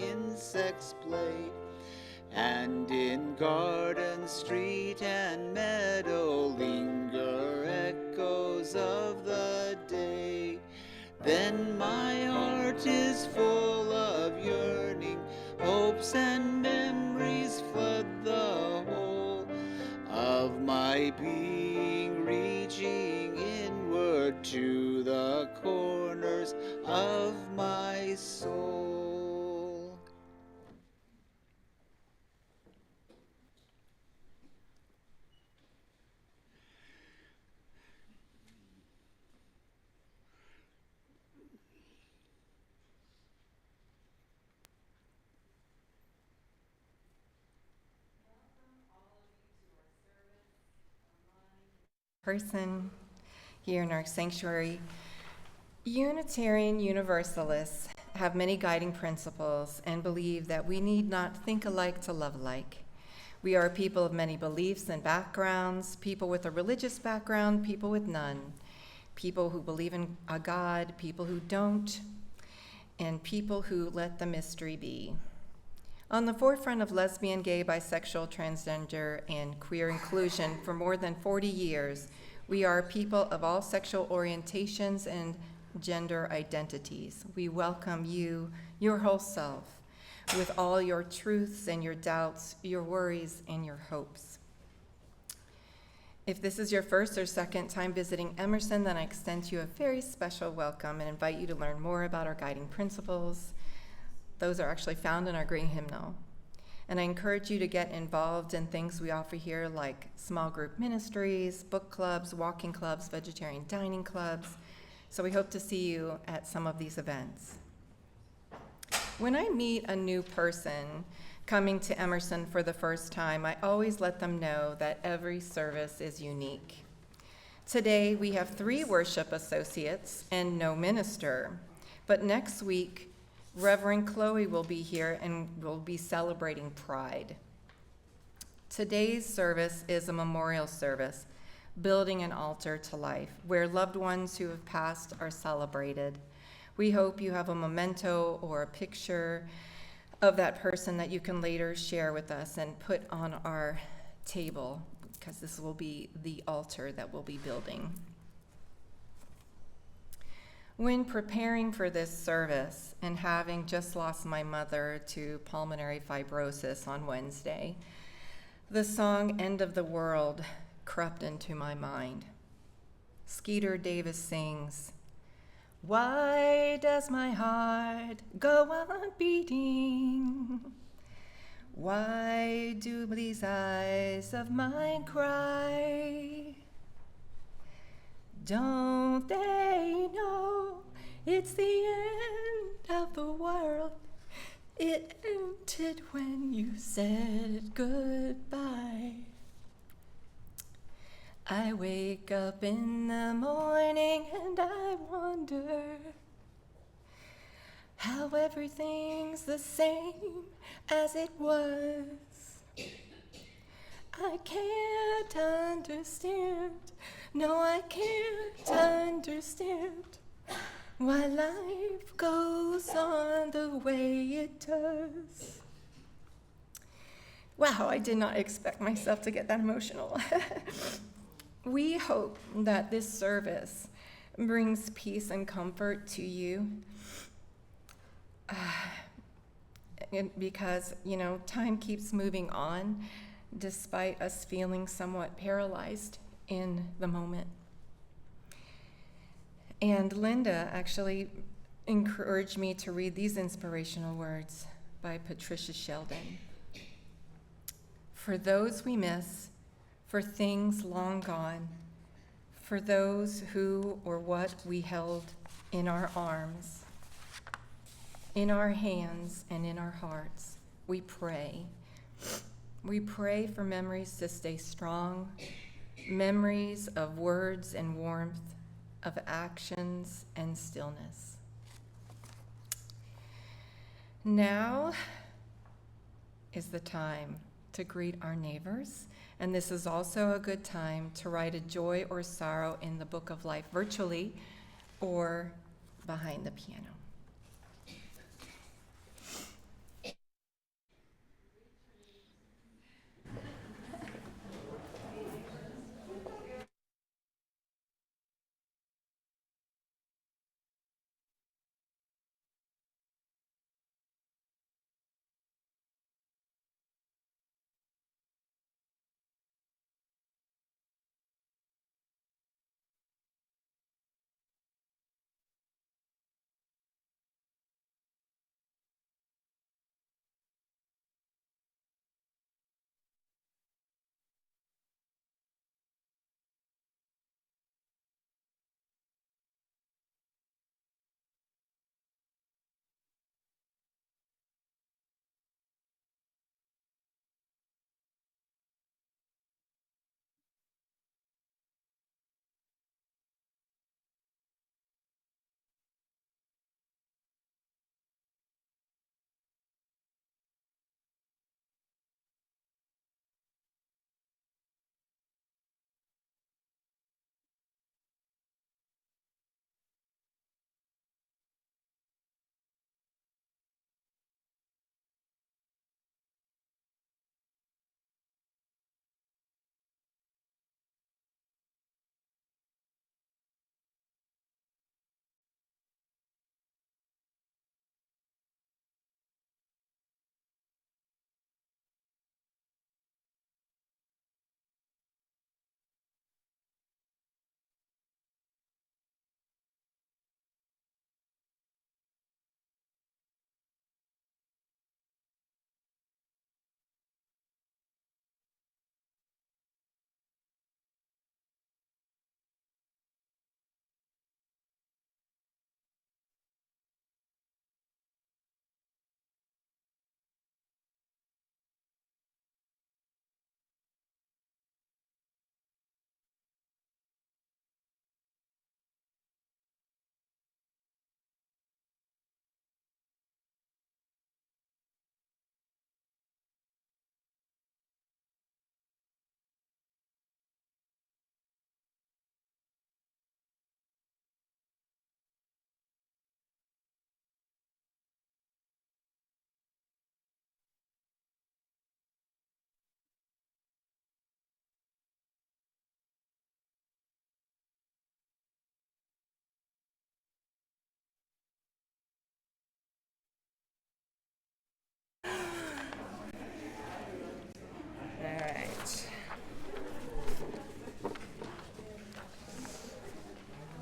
insects play, and in garden, street, and meadow linger echoes of the day. Then my heart is full of yearning, hopes and memories flood the whole of my being, reaching inward to the corners of my soul. Person here in our sanctuary. Unitarian Universalists have many guiding principles and believe that we need not think alike to love alike. We are a people of many beliefs and backgrounds, people with a religious background, people with none, people who believe in a God, people who don't, and people who let the mystery be. On the forefront of lesbian, gay, bisexual, transgender, and queer inclusion for more than 40 years, we are people of all sexual orientations and gender identities. We welcome you, your whole self, with all your truths and your doubts, your worries and your hopes. If this is your first or second time visiting Emerson, then I extend to you a very special welcome and invite you to learn more about our guiding principles. Those are actually found in our green hymnal. And I encourage you to get involved in things we offer here, like small group ministries, book clubs, walking clubs, vegetarian dining clubs. So we hope to see you at some of these events. When I meet a new person coming to Emerson for the first time, I always let them know that every service is unique. Today, we have 3 worship associates and no minister. But next week, Reverend Chloe will be here and we'll be celebrating Pride. Today's service is a memorial service, building an altar to life, where loved ones who have passed are celebrated. We hope you have a memento or a picture of that person that you can later share with us and put on our table, because this will be the altar that we'll be building. When preparing for this service and having just lost my mother to pulmonary fibrosis on Wednesday, the song End of the World crept into my mind. Skeeter Davis sings, "Why does my heart go on beating? Why do these eyes of mine cry? Don't they know it's the end of the world? It ended when you said goodbye. I wake up in the morning and I wonder how everything's the same as it was. I can't understand, no, I can't understand why life goes on the way it does." Wow, I did not expect myself to get that emotional. We hope that this service brings peace and comfort to you. Because, time keeps moving on despite us feeling somewhat paralyzed in the moment. And Linda actually encouraged me to read these inspirational words by Patricia Sheldon. "For those we miss, for things long gone, for those who or what we held in our arms, in our hands and in our hearts, we pray. We pray for memories to stay strong, memories of words and warmth, of actions and stillness." Now is the time to greet our neighbors, and this is also a good time to write a joy or sorrow in the Book of Life virtually or behind the piano.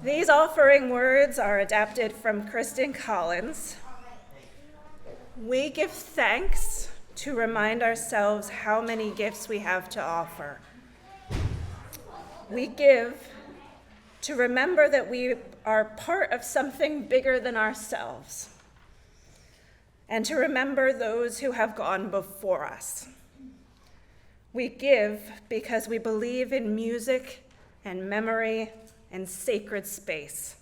These offering words are adapted from Kristen Collins. We give thanks to remind ourselves how many gifts we have to offer. We give to remember that we are part of something bigger than ourselves, and to remember those who have gone before us. We give because we believe in music and memory and sacred space.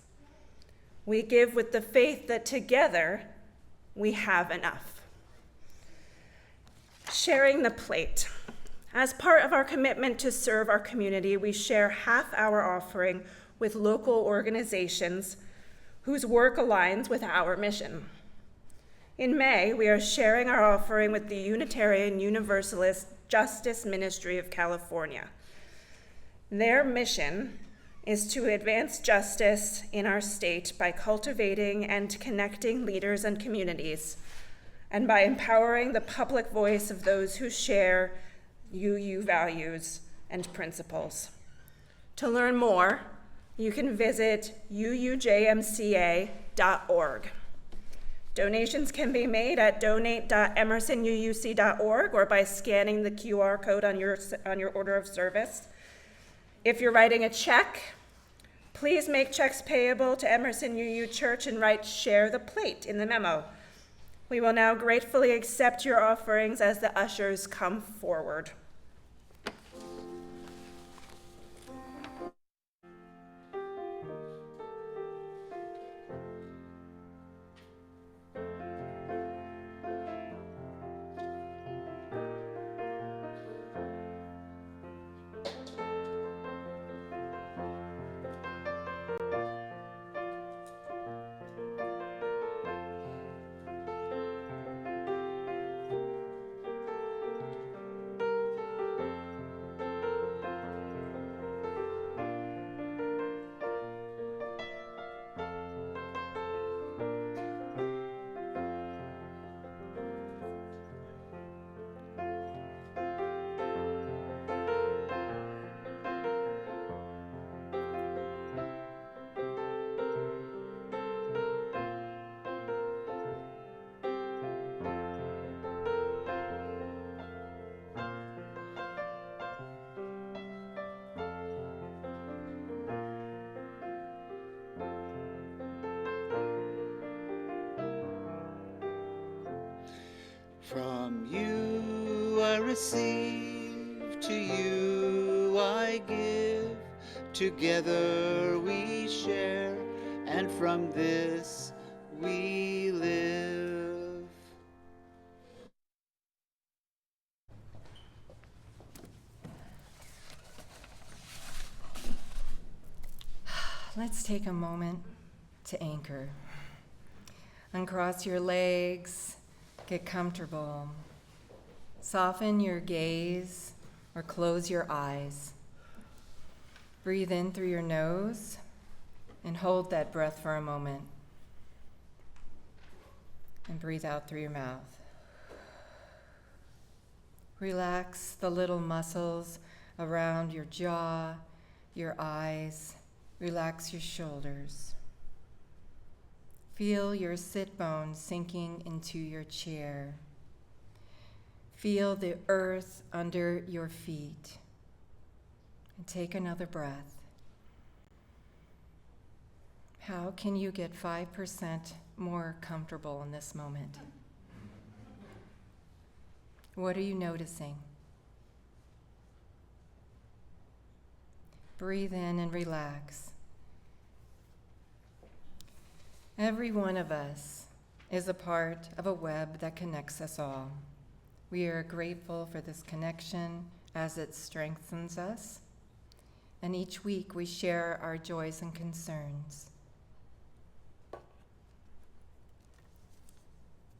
We give with the faith that together we have enough. Sharing the plate. As part of our commitment to serve our community, we share half our offering with local organizations whose work aligns with our mission. In May, we are sharing our offering with the Unitarian Universalist Justice Ministry of California. Their mission is to advance justice in our state by cultivating and connecting leaders and communities, and by empowering the public voice of those who share UU values and principles. To learn more, you can visit uujmca.org. Donations can be made at donate.emersonuuc.org or by scanning the QR code on your order of service. If you're writing a check, please make checks payable to Emerson UU Church and write "Share the Plate" in the memo. We will now gratefully accept your offerings as the ushers come forward. From you I receive, to you I give. Together we share, and from this we live. Let's take a moment to anchor. Uncross your legs, get comfortable. Soften your gaze or close your eyes. Breathe in through your nose and hold that breath for a moment. And breathe out through your mouth. Relax the little muscles around your jaw, your eyes. Relax your shoulders. Feel your sit bones sinking into your chair. Feel the earth under your feet. And take another breath. How can you get 5% more comfortable in this moment? What are you noticing? Breathe in and relax. Every one of us is a part of a web that connects us all. We are grateful for this connection as it strengthens us, and each week we share our joys and concerns.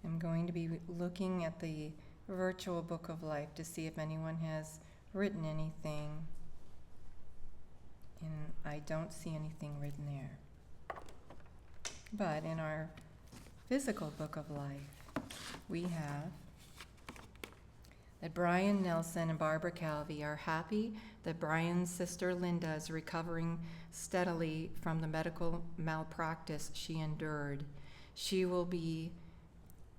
I'm going to be looking at the virtual book of life to see if anyone has written anything, and I don't see anything written there. But in our physical book of life, we have that Brian Nelson and Barbara Calvi are happy that Brian's sister Linda is recovering steadily from the medical malpractice she endured. She will be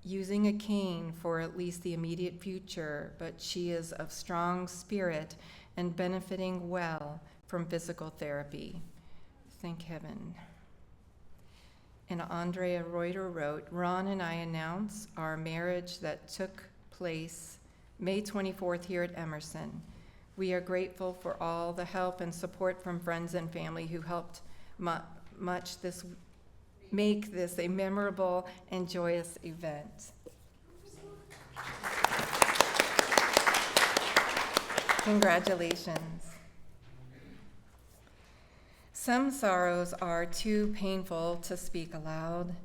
using a cane for at least the immediate future, but she is of strong spirit and benefiting well from physical therapy. Thank heaven. And Andrea Reuter wrote, Ron and I announce our marriage that took place May 24th here at Emerson. We are grateful for all the help and support from friends and family who helped make this a memorable and joyous event. Congratulations. Some sorrows are too painful to speak aloud.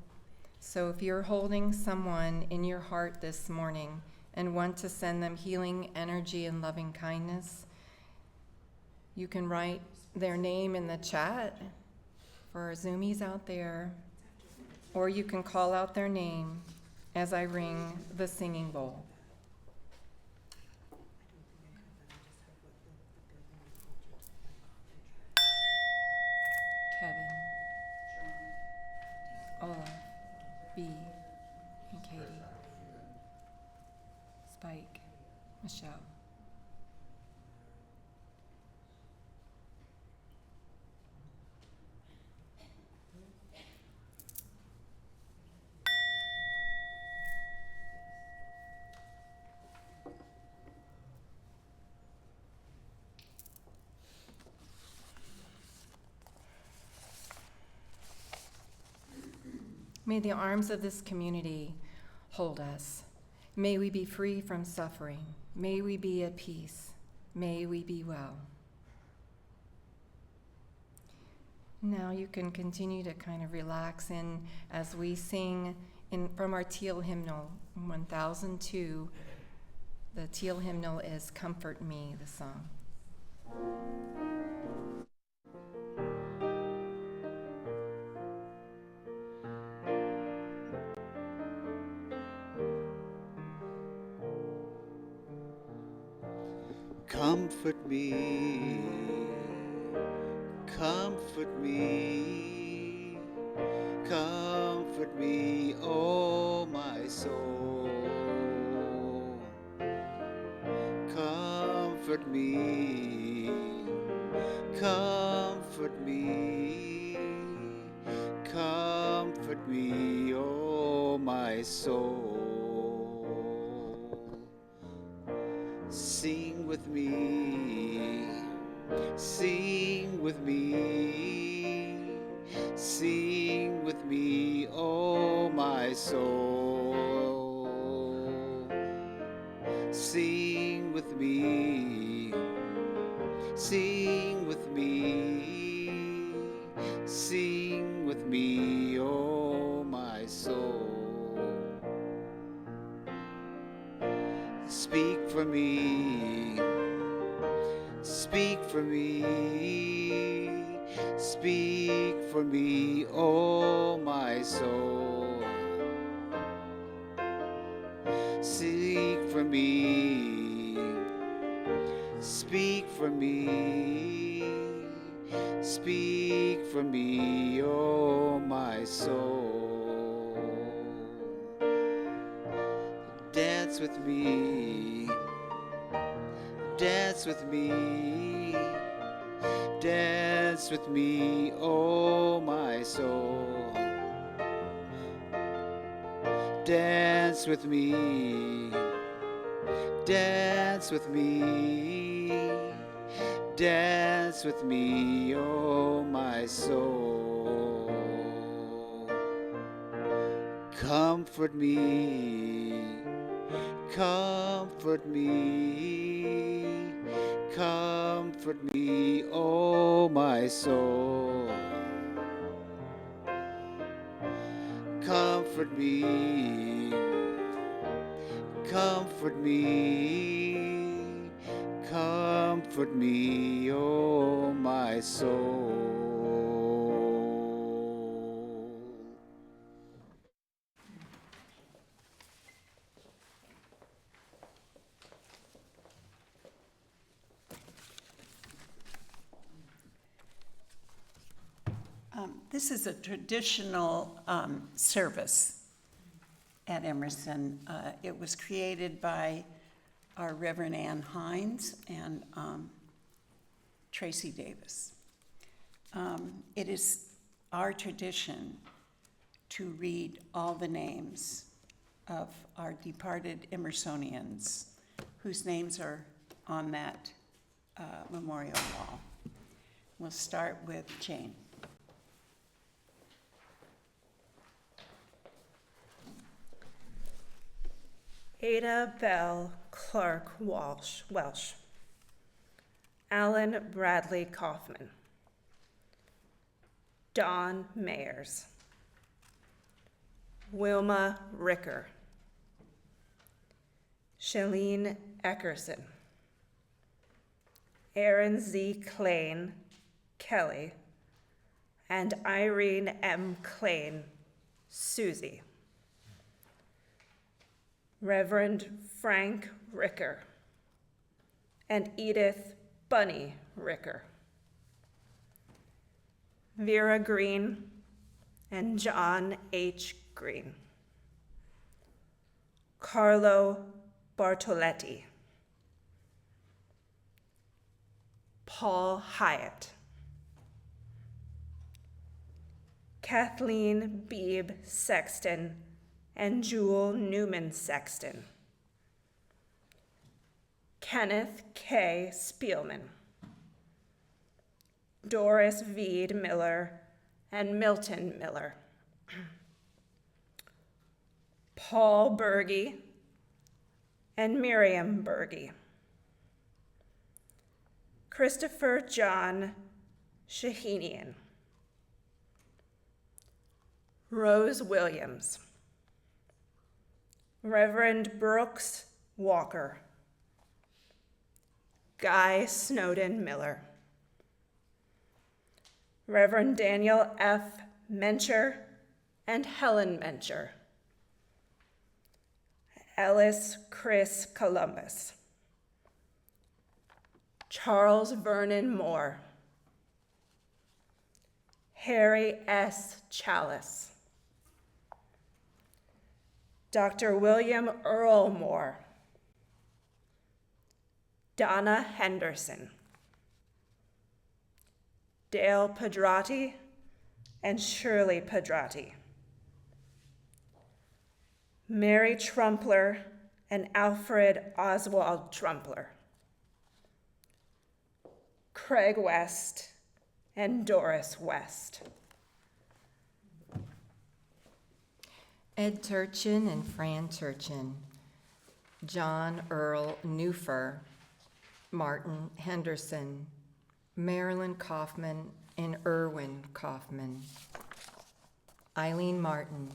So if you're holding someone in your heart this morning and want to send them healing energy and loving kindness, you can write their name in the chat for our Zoomies out there, or you can call out their name as I ring the singing bowl. Kevin, Olaf, B, and Katie, Spike, Michelle. May the arms of this community hold us. May we be free from suffering. May we be at peace. May we be well. Now you can continue to kind of relax in as we sing from our Teal hymnal, 1002. The Teal hymnal is Comfort Me, the song. Comfort me, comfort me, comfort me, oh my soul. Comfort me, comfort me, comfort me, oh my soul. Sing with me, sing with me, sing with me, oh my soul. Sing with me, sing with me, sing with me, oh my soul. Speak for me, speak for me, speak for me, oh my soul. Speak for me, speak for me, speak for me, oh my soul. Dance with me, dance with me, dance with me, oh my soul. Dance with me, dance with me, dance with me, oh my soul. Comfort me, comfort me, comfort me, oh my soul. Comfort me, comfort me, comfort me, oh my soul. This is a traditional service at Emerson. It was created by our Reverend Ann Hines and Tracy Davis. It is our tradition to read all the names of our departed Emersonians whose names are on that memorial wall. We'll start with Jane. Ada Bell Clark Welsh. Alan Bradley Kaufman. Don Mayers. Wilma Ricker. Shalene Eckerson. Aaron Z. Klain Kelly, and Irene M. Klain Susie. Reverend Frank Ricker and Edith Bunny Ricker. Vera Green and John H. Green. Carlo Bartoletti. Paul Hyatt. Kathleen Beebe Sexton and Jewel Newman Sexton. Kenneth K. Spielman. Doris Veed Miller and Milton Miller. Paul Berge and Miriam Berge. Christopher John Shahinian. Rose Williams. Reverend Brooks Walker. Guy Snowden Miller. Reverend Daniel F. Mencher and Helen Mencher. Ellis Chris Columbus. Charles Vernon Moore. Harry S. Chalice. Dr. William Earl Moore. Donna Henderson. Dale Pedrati and Shirley Pedrati. Mary Trumpler and Alfred Oswald Trumpler. Craig West and Doris West. Ed Turchin and Fran Turchin. John Earl Newfer. Martin Henderson. Marilyn Kaufman and Irwin Kaufman. Eileen Martin.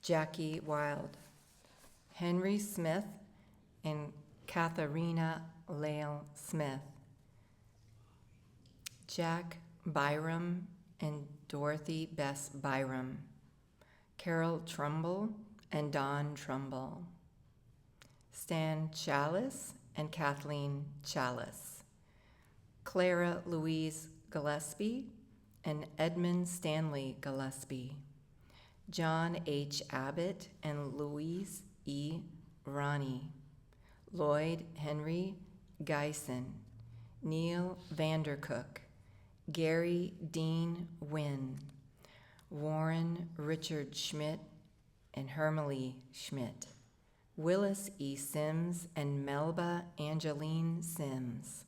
Jackie Wild. Henry Smith and Katharina Lale Smith. Jack Byram and Dorothy Bess Byram. Carol Trumbull and Don Trumbull. Stan Chalice and Kathleen Chalice. Clara Louise Gillespie and Edmund Stanley Gillespie. John H. Abbott and Louise E. Ronnie. Lloyd Henry Geisen. Neil Vandercook. Gary Dean Wynn. Warren Richard Schmidt and Hermely Schmidt. Willis E. Sims and Melba Angeline Sims.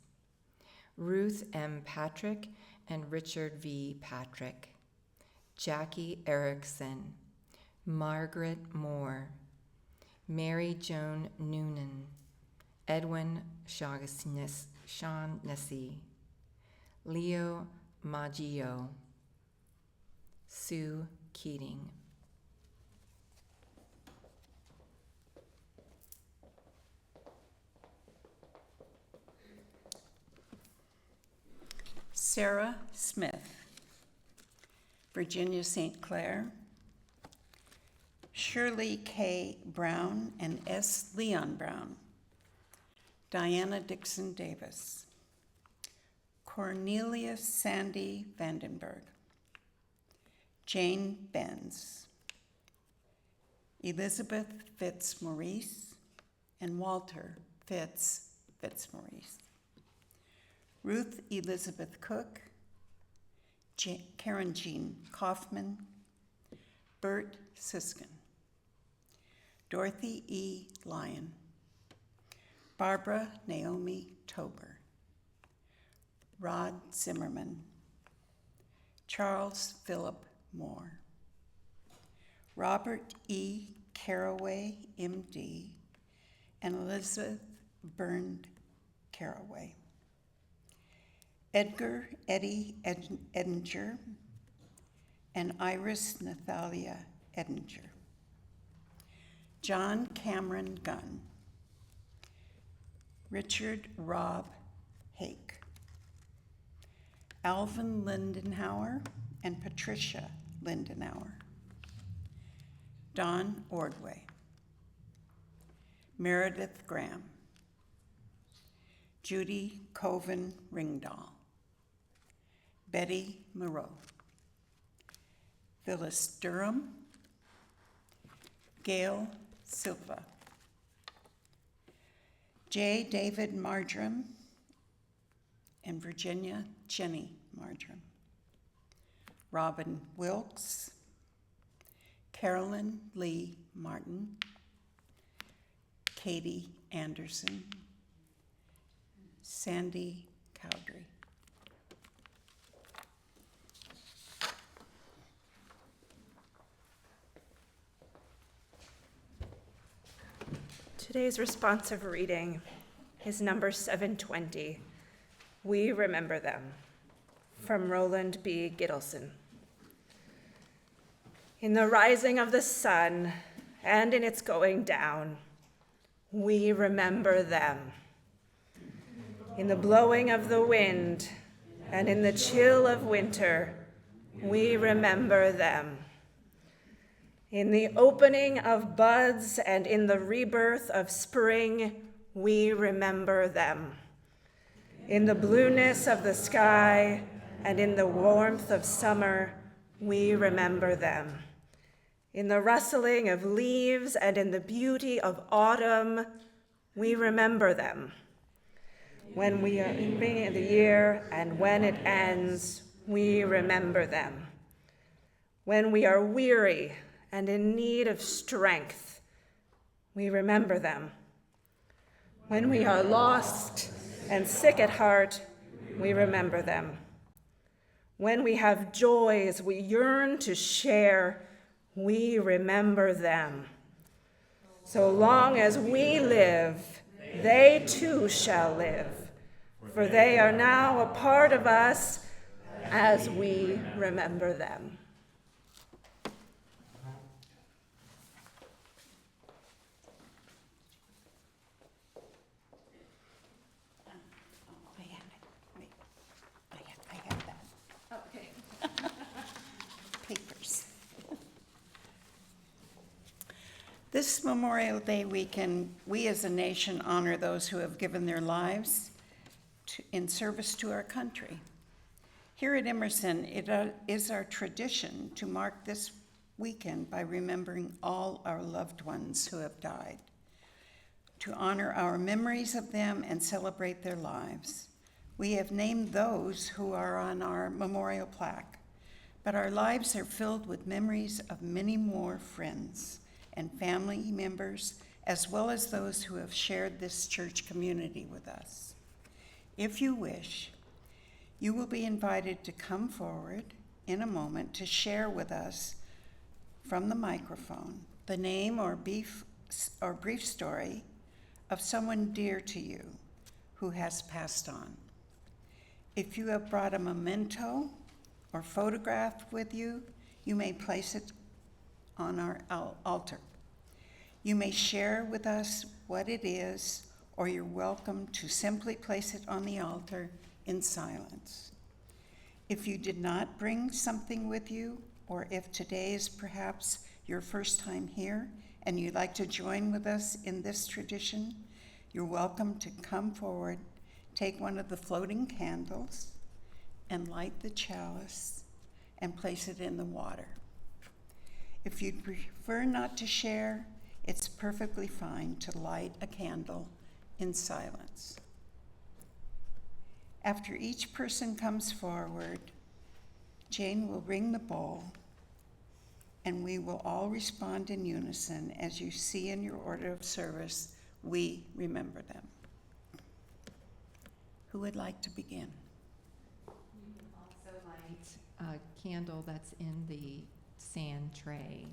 Ruth M. Patrick and Richard V. Patrick. Jackie Erickson. Margaret Moore. Mary Joan Noonan. Edwin Shaughnessy. Leo Maggio. Sue Keating. Sarah Smith. Virginia St. Clair. Shirley K. Brown and S. Leon Brown. Diana Dixon Davis. Cornelia Sandy Vandenberg. Jane Benz, Elizabeth Fitzmaurice, and Walter Fitzmaurice. Ruth Elizabeth Cook, Karen Jean Kaufman, Bert Siskin, Dorothy E. Lyon, Barbara Naomi Tober, Rod Zimmerman, Charles Philip Moore, Robert E. Caraway, MD, and Elizabeth Byrne Caraway, Edgar Eddie Edinger, and Iris Nathalia Edinger, John Cameron Gunn, Richard Rob Hake, Alvin Lindenhauer and Patricia Lindenhauer, Don Ordway, Meredith Graham, Judy Coven Ringdahl, Betty Marote, Phyllis Durham, Gail Silva, J. David Marjoram, and Virginia Jenny Marjoram, Robin Wilkes, Carolyn Lee Martin, Katie Anderson, Sandy Cowdery. Today's responsive reading is number 720, We Remember Them, from Roland B. Gittleson. In the rising of the sun and in its going down, we remember them. In the blowing of the wind and in the chill of winter, we remember them. In the opening of buds and in the rebirth of spring, we remember them. In the blueness of the sky and in the warmth of summer, we remember them. In the rustling of leaves and in the beauty of autumn, we remember them. When we are in the year and when it ends, we remember them. When we are weary and in need of strength, we remember them. When we are lost and sick at heart, we remember them. When we have joys we yearn to share, we remember them. So long as we live, they too shall live, for they are now a part of us as we remember them. I have that. Okay. Papers. This Memorial Day weekend, we as a nation honor those who have given their lives in service to our country. Here at Emerson, it is our tradition to mark this weekend by remembering all our loved ones who have died, to honor our memories of them and celebrate their lives. We have named those who are on our memorial plaque, but our lives are filled with memories of many more friends and family members, as well as those who have shared this church community with us. If you wish, you will be invited to come forward in a moment to share with us from the microphone the name or brief story of someone dear to you who has passed on. If you have brought a memento or photograph with you, you may place it on our altar. You may share with us what it is, or you're welcome to simply place it on the altar in silence. If you did not bring something with you, or if today is perhaps your first time here and you'd like to join with us in this tradition, you're welcome to come forward, take one of the floating candles, and light the chalice, and place it in the water. If you'd prefer not to share, it's perfectly fine to light a candle in silence. After each person comes forward, Jane will ring the bowl, and we will all respond in unison. As you see in your order of service, we remember them. Who would like to begin? You can also light a candle that's in the sand tray.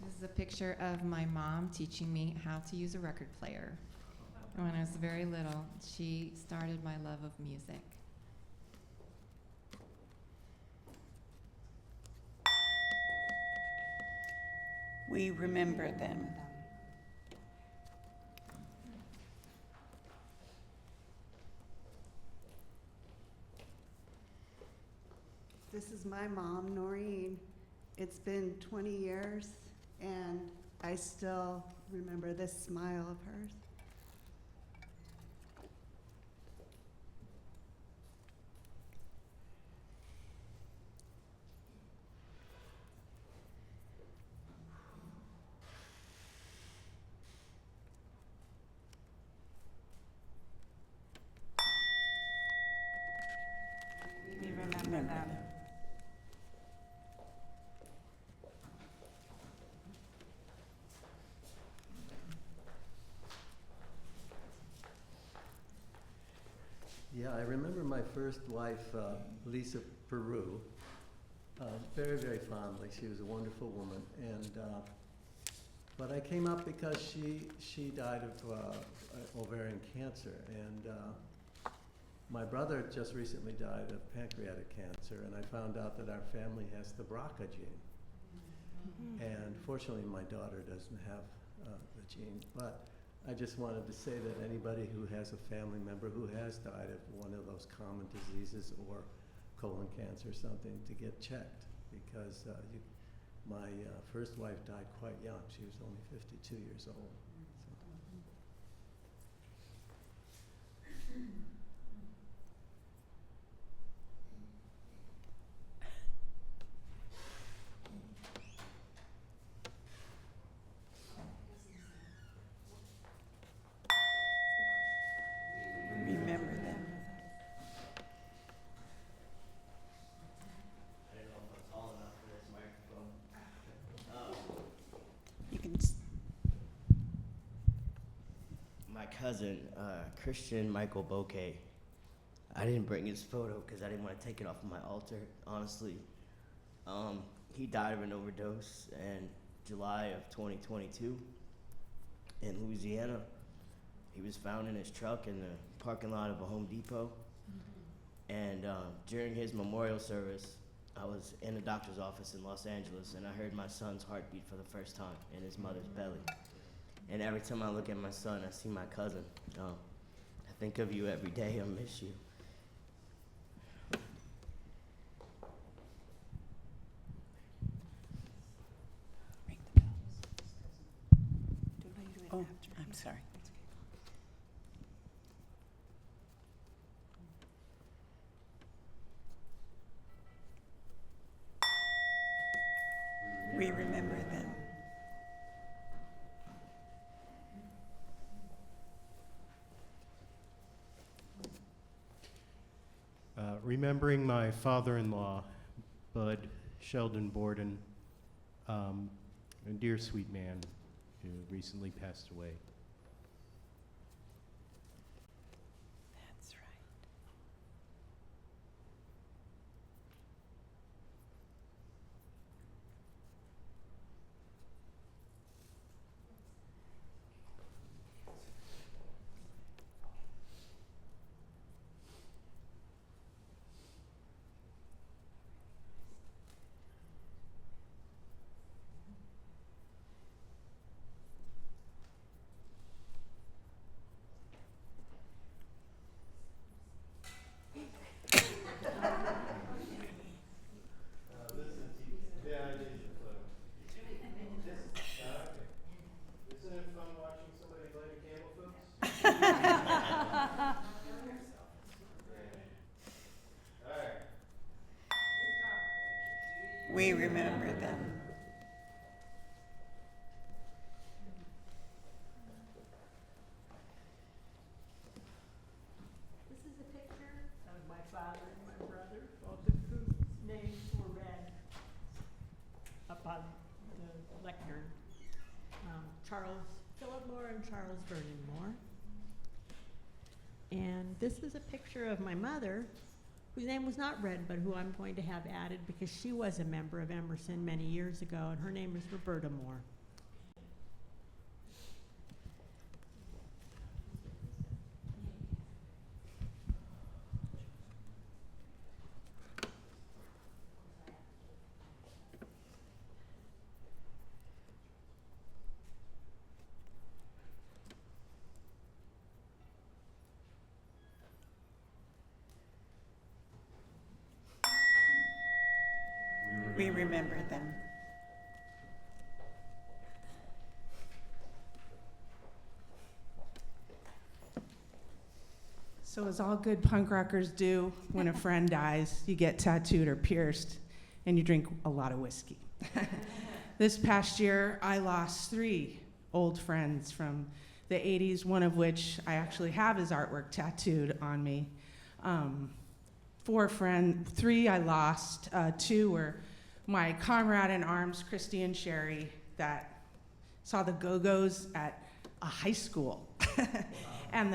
This is a picture of my mom teaching me how to use a record player. When I was very little, she started my love of music. We remember them. This is my mom, Noreen. It's been 20 years, and I still remember this smile of hers. We remember Remember them. them. Yeah, I remember my first wife, Lisa Peru, very, very fondly. She was a wonderful woman, and but I came up because she died of ovarian cancer, and my brother just recently died of pancreatic cancer, and I found out that our family has the BRCA gene. And fortunately, my daughter doesn't have the gene, but I just wanted to say that anybody who has a family member who has died of one of those common diseases or colon cancer or something, to get checked, because my first wife died quite young. She was only 52 years old. So. Remember them. I don't know if I'm tall enough for this microphone. You can. My cousin, Christian Michael Bouquet, I didn't bring his photo because I didn't want to take it off of my altar, honestly. He died of an overdose in July of 2022 in Louisiana. He was found in his truck in the parking lot of a Home Depot. And during his memorial service, I was in a doctor's office in Los Angeles, and I heard my son's heartbeat for the first time in his mother's belly. And every time I look at my son, I see my cousin. I think of you every day. I miss you. Ring the bell. Oh, I'm sorry. We remember them. Remembering my father-in-law, Bud Sheldon Borden, a dear sweet man who recently passed away. That's right. We remember them. This is a picture of my father and my brother, both of whose names were read up on the lectern. Charles Philip Moore and Charles Vernon Moore. And this is a picture of my mother, whose name was not read, but who I'm going to have added because she was a member of Emerson many years ago, and her name is Roberta Moore. We remember them. So as all good punk rockers do, when a friend dies, you get tattooed or pierced, and you drink a lot of whiskey. This past year, I lost 3 old friends from the 80s, one of which I actually have his artwork tattooed on me. 3 I lost. 2 were my comrade in arms, Christy and Sherry, that saw the Go-Go's at a high school. and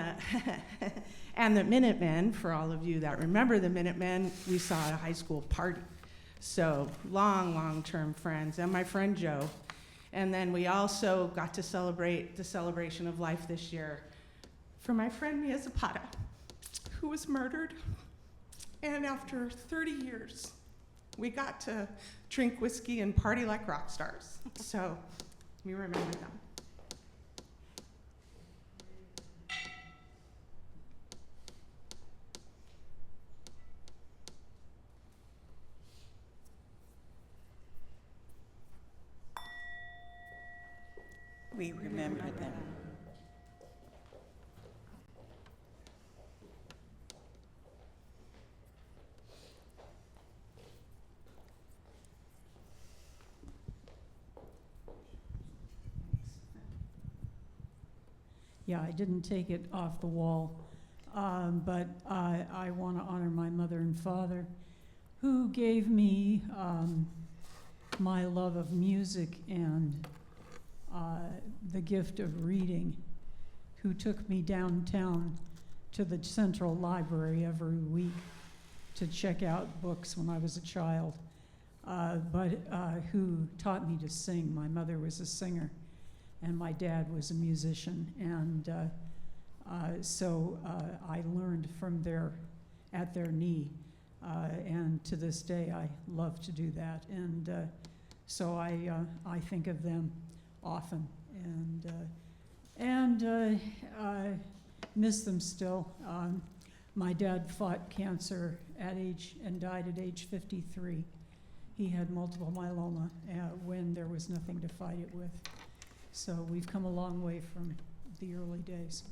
the Minutemen, for all of you that remember the Minutemen, we saw at a high school party. So long-term friends, and my friend Joe. And then we also got to celebrate the celebration of life this year for my friend Mia Zapata, who was murdered. And after 30 years, we got to drink whiskey and party like rock stars. So we remember them. We remember them. Yeah, I didn't take it off the wall, but I want to honor my mother and father, who gave me my love of music and the gift of reading, who took me downtown to the Central Library every week to check out books when I was a child, but who taught me to sing. My mother was a singer, and my dad was a musician, and so I learned from at their knee, and to this day I love to do that, and so I think of them often, and miss them still. My dad fought cancer and died at age 53. He had multiple myeloma when there was nothing to fight it with. So we've come a long way from the early days.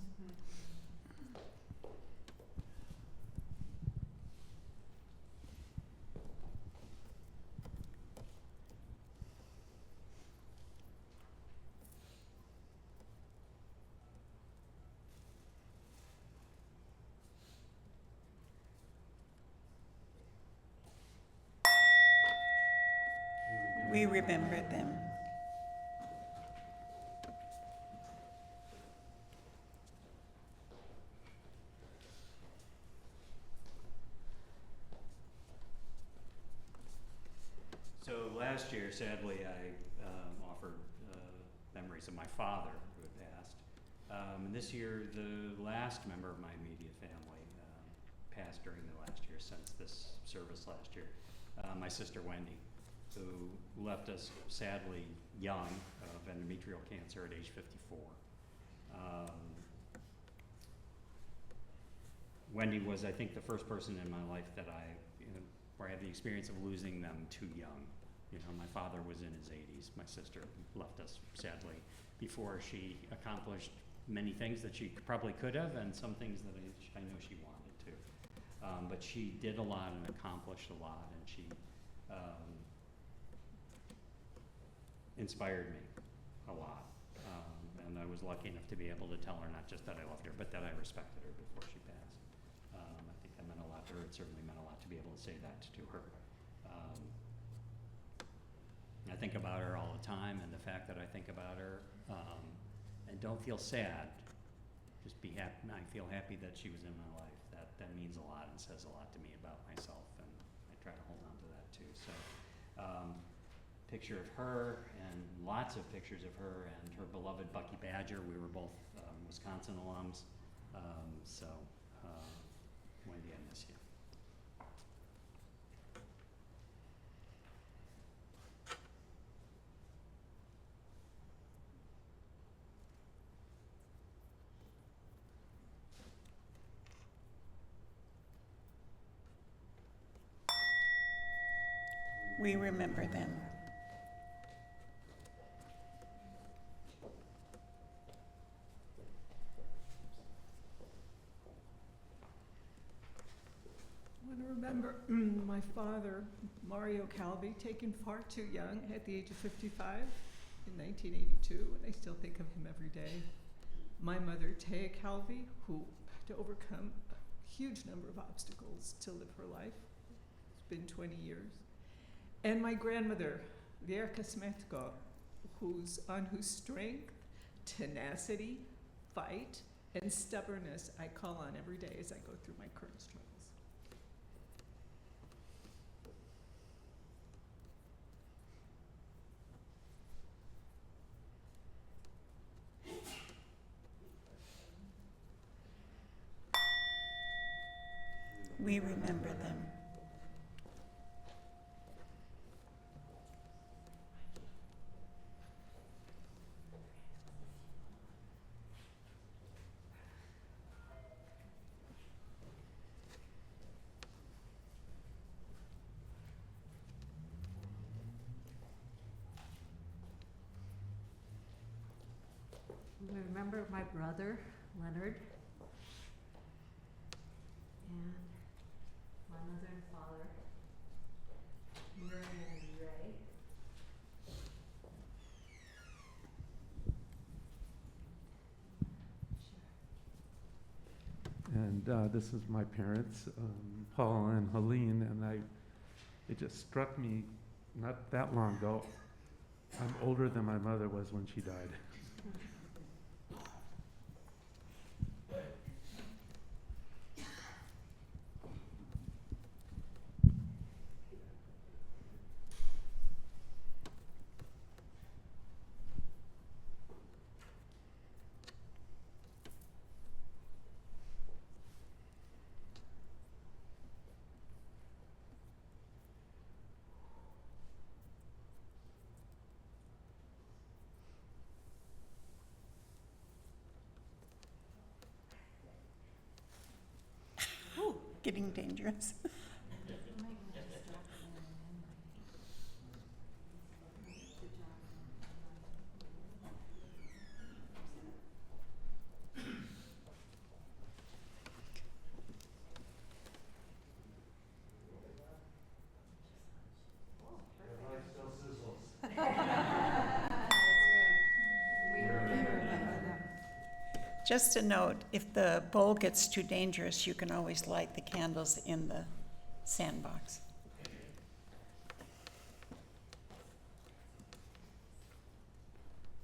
We remember them. So last year, sadly, I offered memories of my father who had passed. And this year, the last member of my immediate family passed during the last year, since this service last year. My sister Wendy, who left us sadly young of endometrial cancer at age 54. Wendy was, I think, the first person in my life that where I had the experience of losing them too young. You know, my father was in his 80s. My sister left us sadly before she accomplished many things that she probably could have, and some things that I know she wanted to. But she did a lot and accomplished a lot, and she inspired me a lot. And I was lucky enough to be able to tell her not just that I loved her, but that I respected her before she passed. I think that meant a lot to her. It certainly meant a lot to be able to say that to her. I think about her all the time, and the fact that I think about her and don't feel sad, just be happy. I feel happy that she was in my life. That means a lot and says a lot to me about myself, and I try to hold on to that too. So, picture of her, and lots of pictures of her and her beloved Bucky Badger. We were both Wisconsin alums, Wendy, I miss you. We remember them. I want to remember my father, Mario Calvi, taken far too young at the age of 55 in 1982, and I still think of him every day. My mother, Taya Calvi, who had to overcome a huge number of obstacles to live her life. It's been 20 years. And my grandmother, Vierka Smetko, on whose strength, tenacity, fight, and stubbornness I call on every day as I go through my current struggles. We remember them. I remember my brother, Leonard, and my mother and father, Miriam and Ray. And this is my parents, Paul and Helene, and it just struck me not that long ago. I'm older than my mother was when she died. Getting dangerous. Just a note, if the bowl gets too dangerous, you can always light the candles in the sandbox.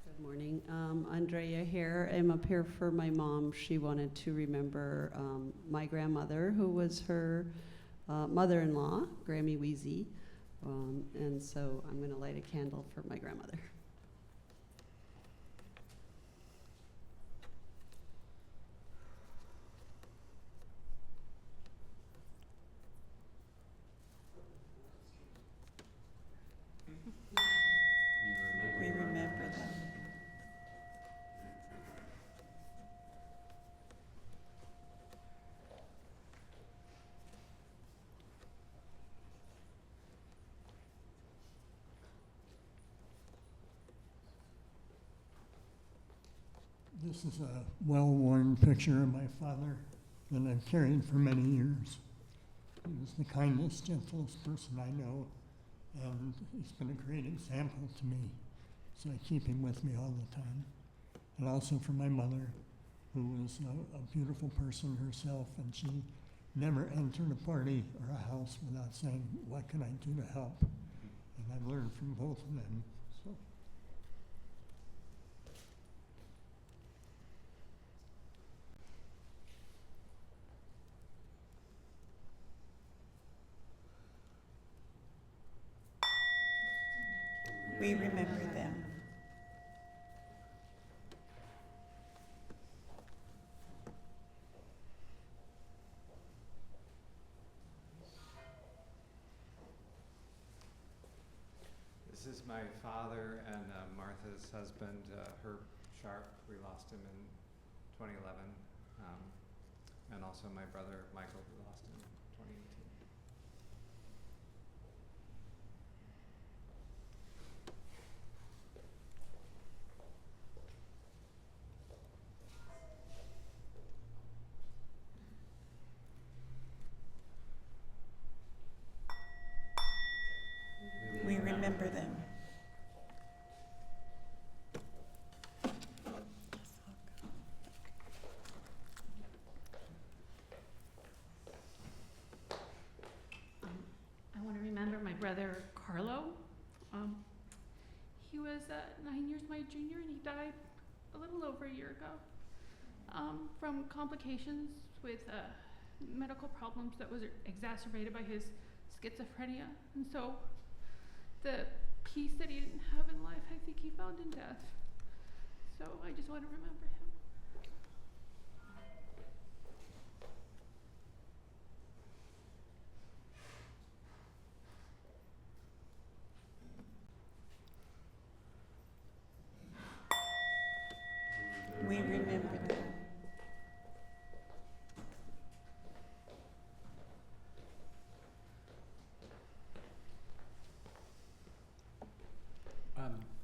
Good morning. Andrea here. I'm up here for my mom. She wanted to remember my grandmother, who was her mother-in-law, Grammy Weezy. And so I'm going to light a candle for my grandmother. We remember them. This is a well-worn picture of my father that I've carried for many years. He was the kindest, gentlest person I know, and he's been a great example to me. so I keep him with me all the time. And also for my mother, who was a beautiful person herself, and she never entered a party or a house without saying, "What can I do to help?" And I've learned from both of them. So. We remember them. This is my father and Martha's husband, Herb Sharp. We lost him in 2011. And also my brother, Michael, we lost in 2018. We remember them. I want to remember my brother Carlo. He was 9 years my junior, and he died a little over a year ago from complications with medical problems that was exacerbated by his schizophrenia. And so the peace that he didn't have in life, I think he found in death. So I just want to remember him. We remember them.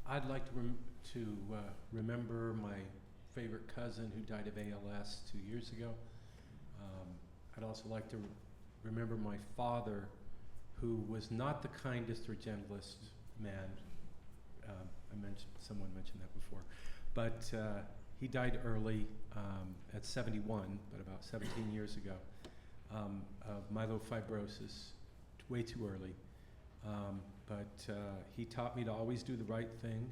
I'd like to remember my favorite cousin who died of ALS 2 years ago. I'd also like to remember my father, who was not the kindest or gentlest man. Someone mentioned that before, but he died early at 71, but about 17 years ago, of myelofibrosis, way too early. But he taught me to always do the right thing,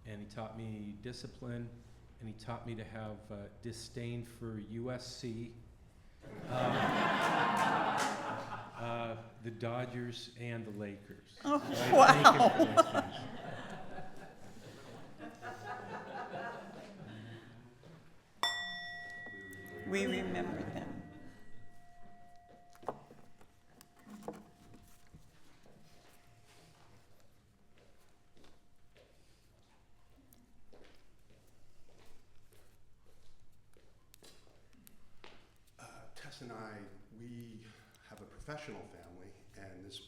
and he taught me discipline, and he taught me to have disdain for USC, the Dodgers, and the Lakers. Oh, so wow. I thank him for those things. We remember them. Tess and I, we have a professional family, and this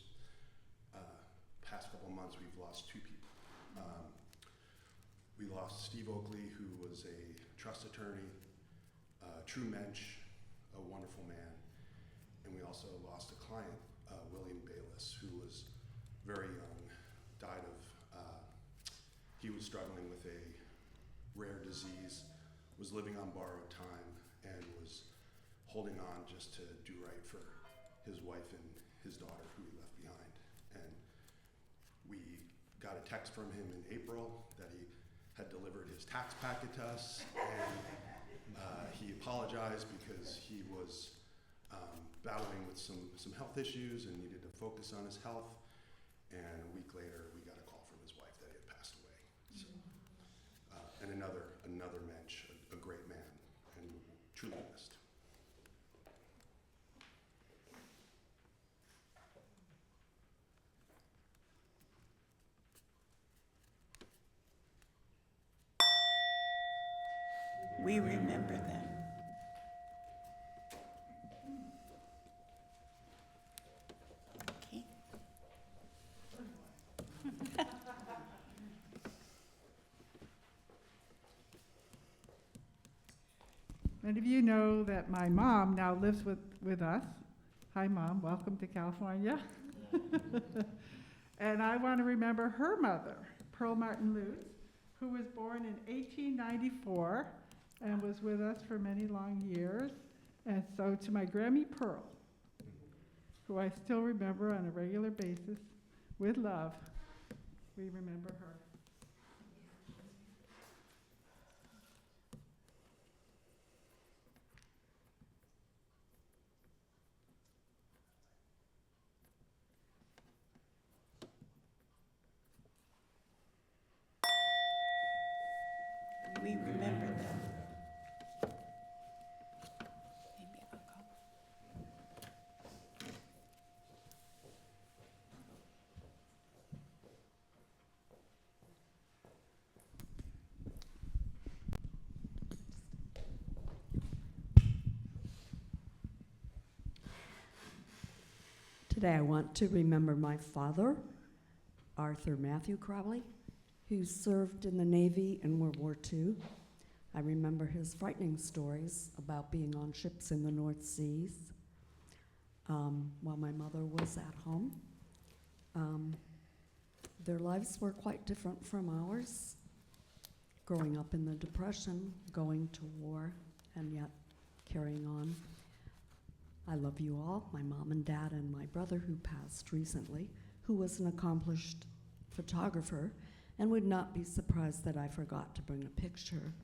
past couple of months we've lost two people. We lost Steve Oakley, who was a trust attorney, true mensch, a wonderful man, and we also lost a client, William Bayless, who was very young, died of, he was struggling with a rare disease, was living on borrowed time, and was holding on just to do right for his wife and his daughter, who he left behind. And we got a text from him in April that he had delivered his tax packet to us, and he apologized because he was battling with some health issues and needed to focus on his health. And a week later, we got a call from his wife that he had passed away. So, and another mensch, a great man, and truly missed. We remember them. Okay. Many of you know that my mom now lives with us. Hi, Mom. Welcome to California. And I want to remember her mother, Pearl Martin Lutz, who was born in 1894 and was with us for many long years. And so to my Grammy Pearl, who I still remember on a regular basis, with love, we remember her. We remember them. Maybe I'll go. Today I want to remember my father, Arthur Matthew Crowley, who served in the Navy in World War II. I remember his frightening stories about being on ships in the North Seas while my mother was at home. Their lives were quite different from ours, growing up in the Depression, going to war, and yet carrying on. I love you all, my mom and dad and my brother who passed recently, who was an accomplished photographer, and would not be surprised that I forgot to bring a picture.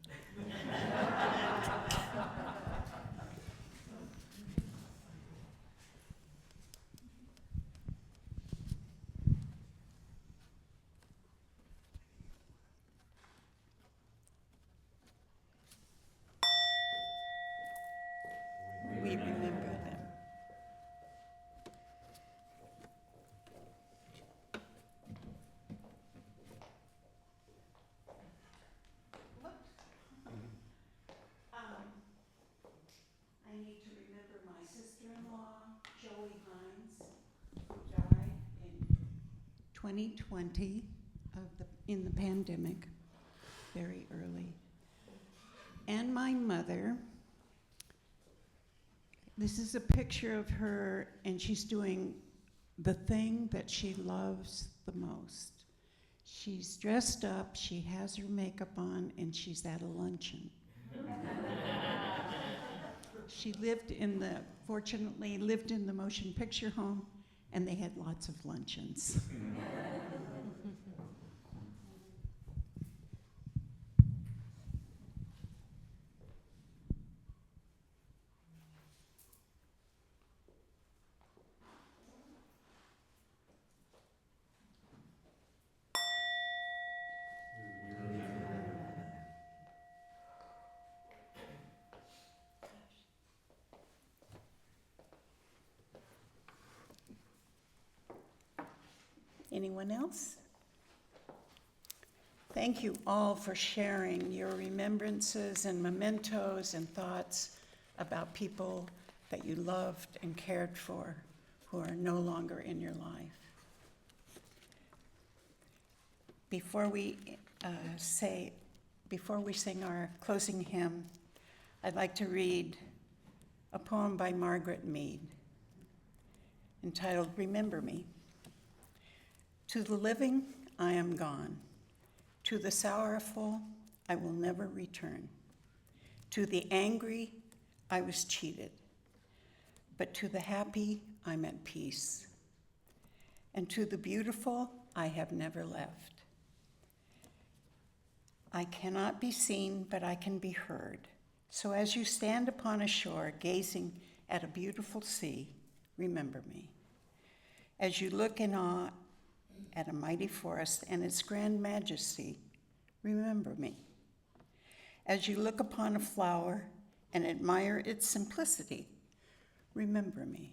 We remember them. I need to remember my sister-in-law, Joey Hines, who died in 2020 in the pandemic, very early. And my mother. This is a picture of her, and she's doing the thing that she loves the most. She's dressed up, she has her makeup on, and she's at a luncheon. She fortunately lived in the motion picture home, and they had lots of luncheons. Anyone else? Thank you all for sharing your remembrances and mementos and thoughts about people that you loved and cared for who are no longer in your life. Before we sing our closing hymn, I'd like to read a poem by Margaret Mead entitled "Remember Me." To the living, I am gone. To the sorrowful, I will never return. To the angry, I was cheated. But to the happy, I'm at peace. And to the beautiful, I have never left. I cannot be seen, but I can be heard. So as you stand upon a shore, gazing at a beautiful sea, remember me. As you look in awe at a mighty forest and its grand majesty, remember me. As you look upon a flower and admire its simplicity, remember me.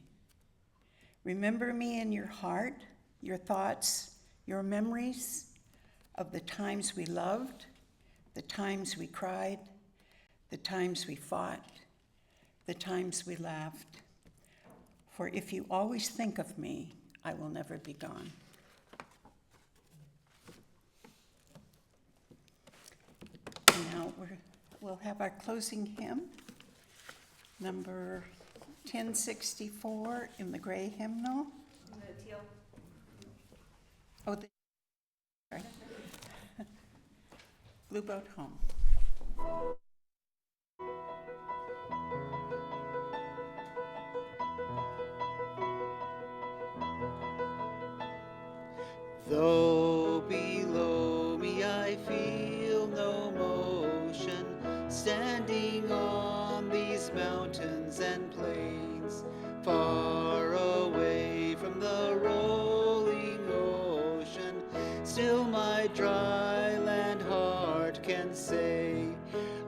Remember me in your heart, your thoughts, your memories of the times we loved, the times we cried, the times we fought, the times we laughed. For if you always think of me, I will never be gone. Now we'll have our closing hymn, number 1064 in the gray hymnal. The teal. Oh, sorry. Blue Boat Home. Though below me I feel no motion, standing on these mountains and plains, far away from the rolling ocean, still my dry land heart can say,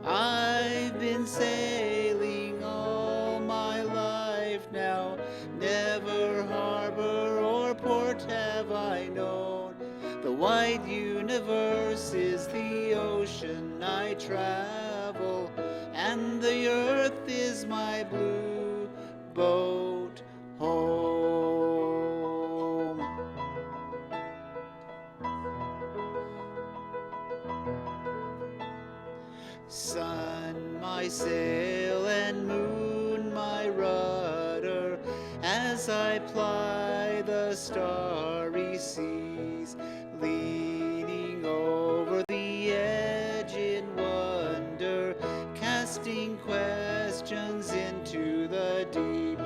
I've been sailing all my life now, never harbor or port have I known. The wide universe is the ocean I travel, and the earth is my blue boat home. Sun, my sail, and moon, my rudder, as I ply the starry seas, leaning over the edge in wonder, casting questions into the deep,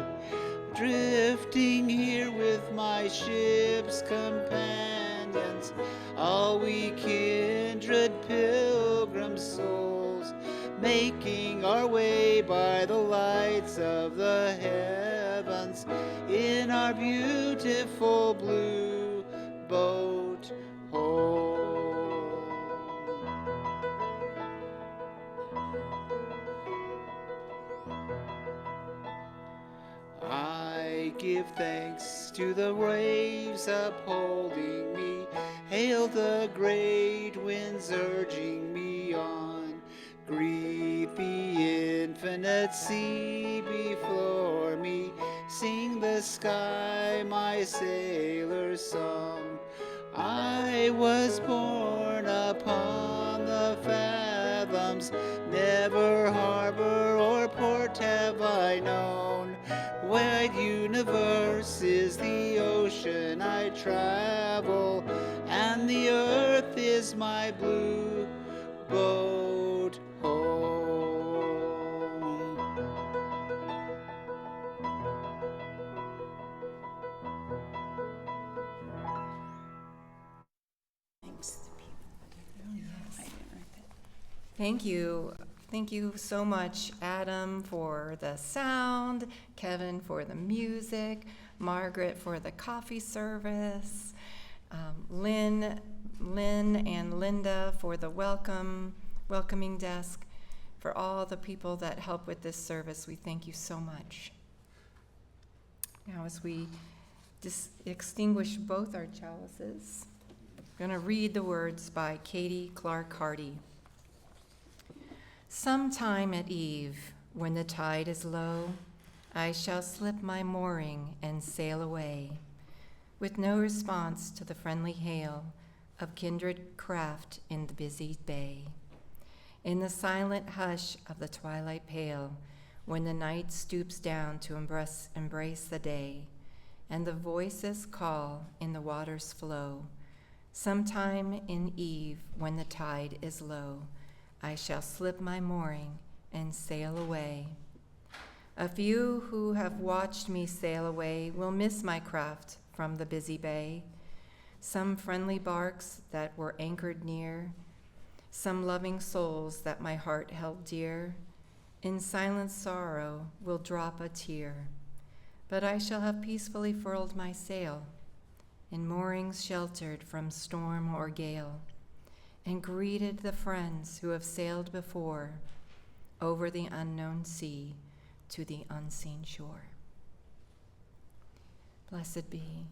drifting here with my ship's companions, all we kindred pilgrim souls, making our way by the lights of the heavens in our beautiful blue boat home. I give thanks to the waves upholding me, hail the great winds urging me on, greet the infinite sea before me, sing the sky my sailor's song. I was born upon the fathoms, never harbor or port have I known. Wide universe is the ocean I travel, and the earth is my blue boat home. Thanks. Thank you. Thank you so much, Adam, for the sound, Kevin for the music, Margaret for the coffee service, Lynn and Linda for the welcoming desk. For all the people that help with this service, we thank you so much. Now, as we extinguish both our chalices, I'm going to read the words by Katie Clark Hardy. Sometime at eve, when the tide is low, I shall slip my mooring and sail away, with no response to the friendly hail of kindred craft in the busy bay. In the silent hush of the twilight pale, when the night stoops down to embrace the day, and the voices call in the water's flow, sometime in eve, when the tide is low, I shall slip my mooring and sail away. A few who have watched me sail away will miss my craft from the busy bay. Some friendly barks that were anchored near, some loving souls that my heart held dear, in silent sorrow will drop a tear. But I shall have peacefully furled my sail, in moorings sheltered from storm or gale, and greeted the friends who have sailed before over the unknown sea to the unseen shore. Blessed be